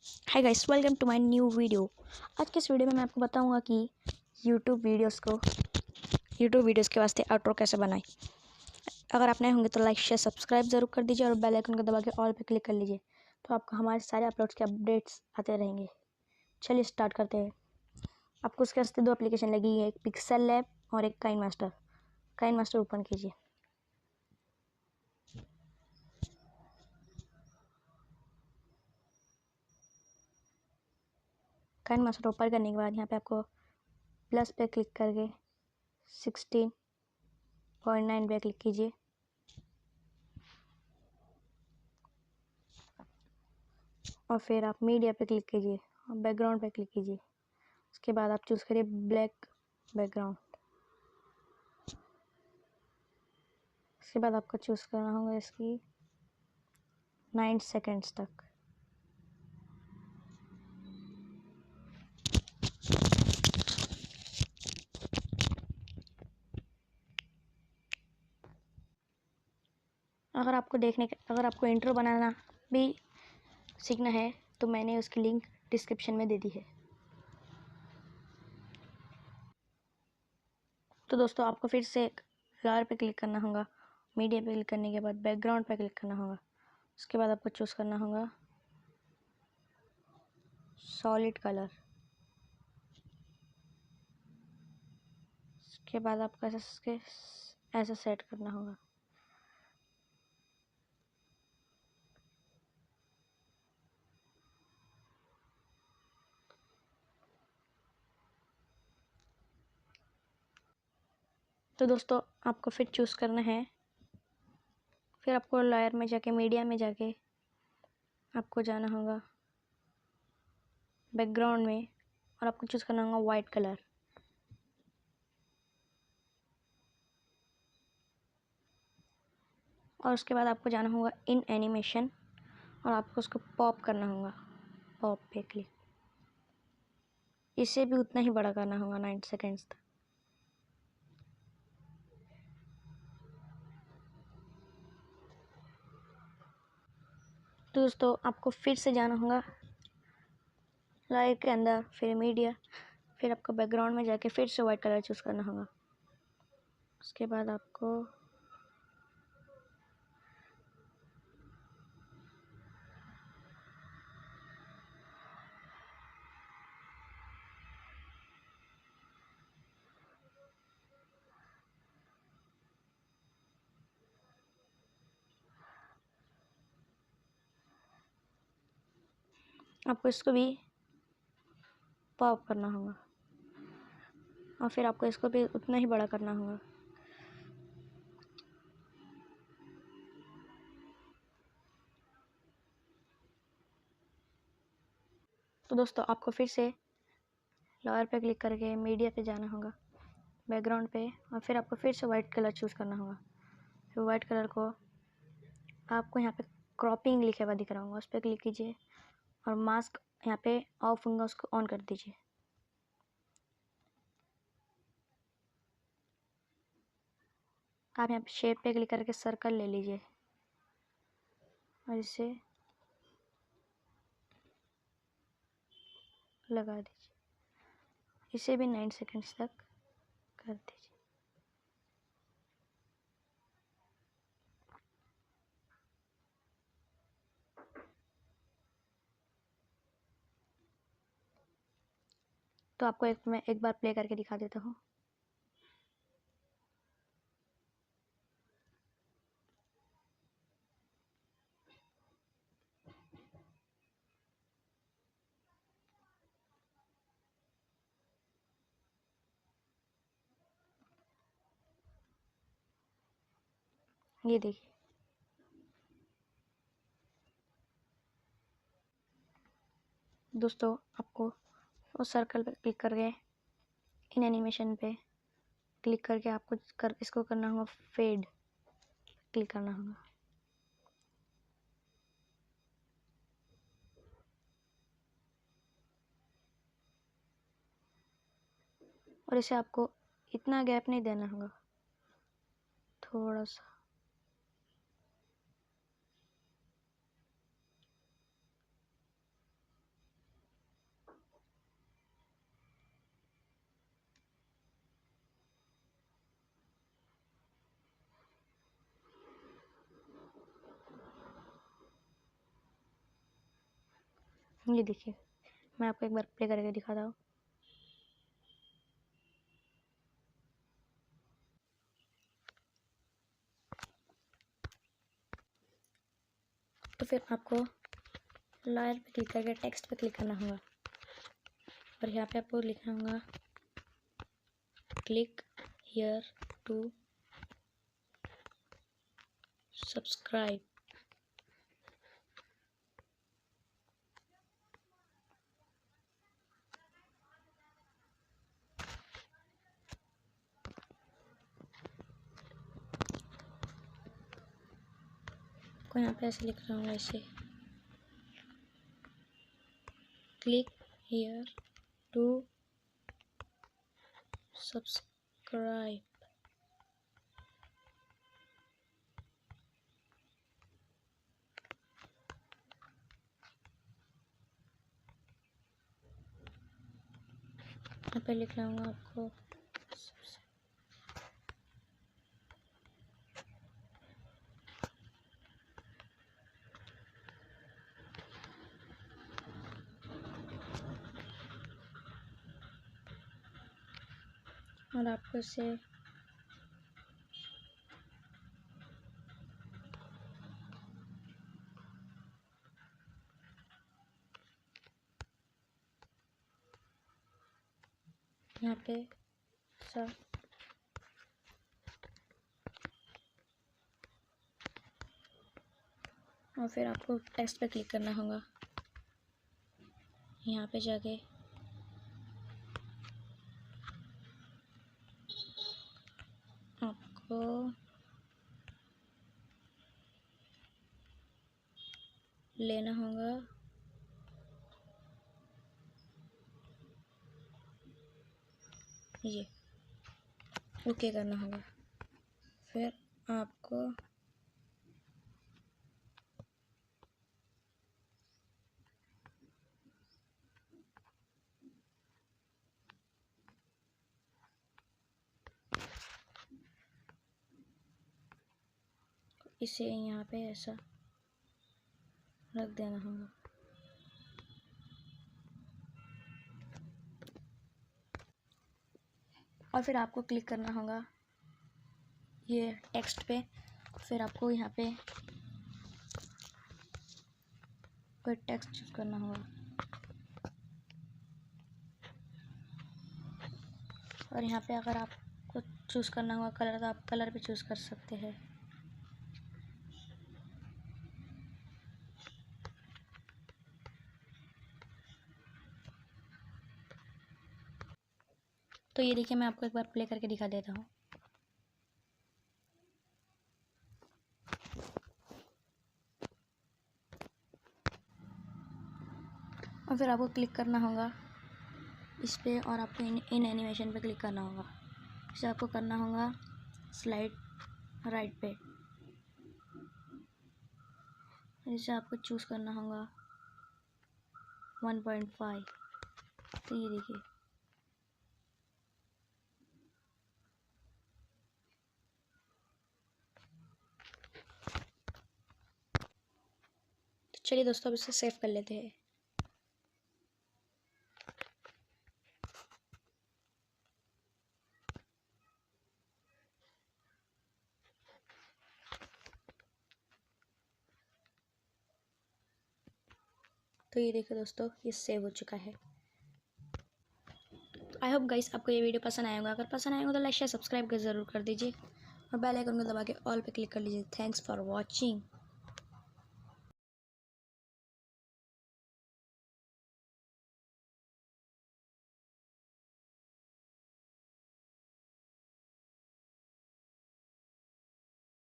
Hi guys, welcome to my new video. आज के इस वीडियो में मैं आपको बताऊंगा कि यूट्यूब वीडियोस के वास्ते आउटरो कैसे बनाएं। अगर आप नए होंगे तो लाइक शेयर सब्सक्राइब जरूर कर दीजिए और बेल आइकन को दबा के ऑल पे क्लिक कर लीजिए, तो आपको हमारे सारे अपलोड्स के अपडेट्स आते रहेंगे। चलिए स्टार्ट करते हैं। आपको उसके वास्ते दो एप्लीकेशन लगी है, एक पिक्सल लैब और एक काइनमास्टर। काइनमास्टर ओपन कीजिए। काइनमास्टर ओपन करने के बाद यहाँ पे आपको प्लस पे क्लिक करके 16.9 पे क्लिक कीजिए। और फिर आप मीडिया पे क्लिक कीजिए और बैकग्राउंड पे क्लिक कीजिए। उसके बाद आप चूज़ करिए ब्लैक बैकग्राउंड। उसके बाद आपको चूज़ करना होगा इसकी 9 सेकेंड्स तक। अगर आपको इंट्रो बनाना भी सीखना है तो मैंने उसकी लिंक डिस्क्रिप्शन में दे दी है। तो दोस्तों, आपको फिर से लेयर पे क्लिक करना होगा। मीडिया पे क्लिक करने के बाद बैकग्राउंड पे क्लिक करना होगा। उसके बाद आपको चूज़ करना होगा सॉलिड कलर। उसके बाद आपको ऐसा सेट करना होगा। तो दोस्तों, आपको फिर चूज़ करना है। फिर आपको लेयर में जाके मीडिया में जाके आपको जाना होगा बैकग्राउंड में और आपको चूज़ करना होगा वाइट कलर। और उसके बाद आपको जाना होगा इन एनिमेशन और आपको उसको पॉप करना होगा। पॉप पे क्लिक। इसे भी उतना ही बड़ा करना होगा 9 सेकेंड्स तक। तो दोस्तों, आपको फिर से जाना होगा लेयर के अंदर, फिर मीडिया, फिर आपको बैकग्राउंड में जाके फिर से वाइट कलर चूज़ करना होगा। उसके बाद आपको इसको भी पॉप करना होगा और फिर आपको इसको भी उतना ही बड़ा करना होगा। तो दोस्तों, आपको फिर से लेयर पे क्लिक करके मीडिया पे जाना होगा, बैकग्राउंड पे, और फिर आपको फिर से वाइट कलर चूज़ करना होगा। फिर वाइट कलर को आपको यहाँ पे क्रॉपिंग लिखा हुआ दिख रहा होगा, उस पर क्लिक कीजिए और मास्क यहाँ पे ऑफ होगा, उसको ऑन कर दीजिए। आप यहाँ पे शेप पे क्लिक करके सर्कल ले लीजिए और इसे लगा दीजिए। इसे भी 9 सेकेंड्स तक कर दीजिए। तो आपको मैं एक बार प्ले करके दिखा देता हूँ। ये देखिए। दोस्तों, आपको उस सर्कल पे क्लिक करके इन एनिमेशन पे क्लिक करके आपको इसको करना होगा फेड, क्लिक करना होगा। और इसे आपको इतना गैप नहीं देना होगा, थोड़ा सा। ये देखिए, मैं आपको एक बार प्ले करके दिखाता हूँ। तो फिर आपको लॉयर पे क्लिक करके टेक्स्ट पे क्लिक करना होगा और यहाँ पे आपको लिखना होगा क्लिक हियर टू सब्सक्राइब। को यहाँ पे ऐसे लिख रहा हूँ, ऐसे क्लिक हियर टू सब्सक्राइब। यहाँ पे लिख रहा हूँ आपको और आपको इसे यहाँ पे सब और फिर आपको टेक्स्ट पे क्लिक करना होगा। यहाँ पे जाके आपको लेना होगा ये, ओके करना होगा। फिर आपको इसे यहाँ पे ऐसा रख देना होगा। और फिर आपको क्लिक करना होगा ये टेक्स्ट पे। फिर आपको यहाँ पे कोई टेक्स्ट चूज करना होगा और यहाँ पे अगर आपको चूज़ करना होगा कलर, तो आप कलर भी चूज़ कर सकते हैं। तो ये देखिए, मैं आपको एक बार प्ले करके दिखा देता हूँ। और फिर आपको क्लिक करना होगा इस पे और आपको इन एनिमेशन पे क्लिक करना होगा। इसे आपको करना होगा स्लाइड राइट पे। इसे आपको चूज़ करना होगा 1.5। तो ये देखिए, तो चलिए दोस्तों, अब इसे सेव कर लेते हैं। तो ये देखो दोस्तों, ये सेव हो चुका है। तो आई होप गाइस आपको ये वीडियो पसंद आएगा। अगर पसंद आएगा तो लाइक शेयर सब्सक्राइब कर ज़रूर कर दीजिए और बेल आइकन को दबा के ऑल पे क्लिक कर लीजिए। Thanks for watching.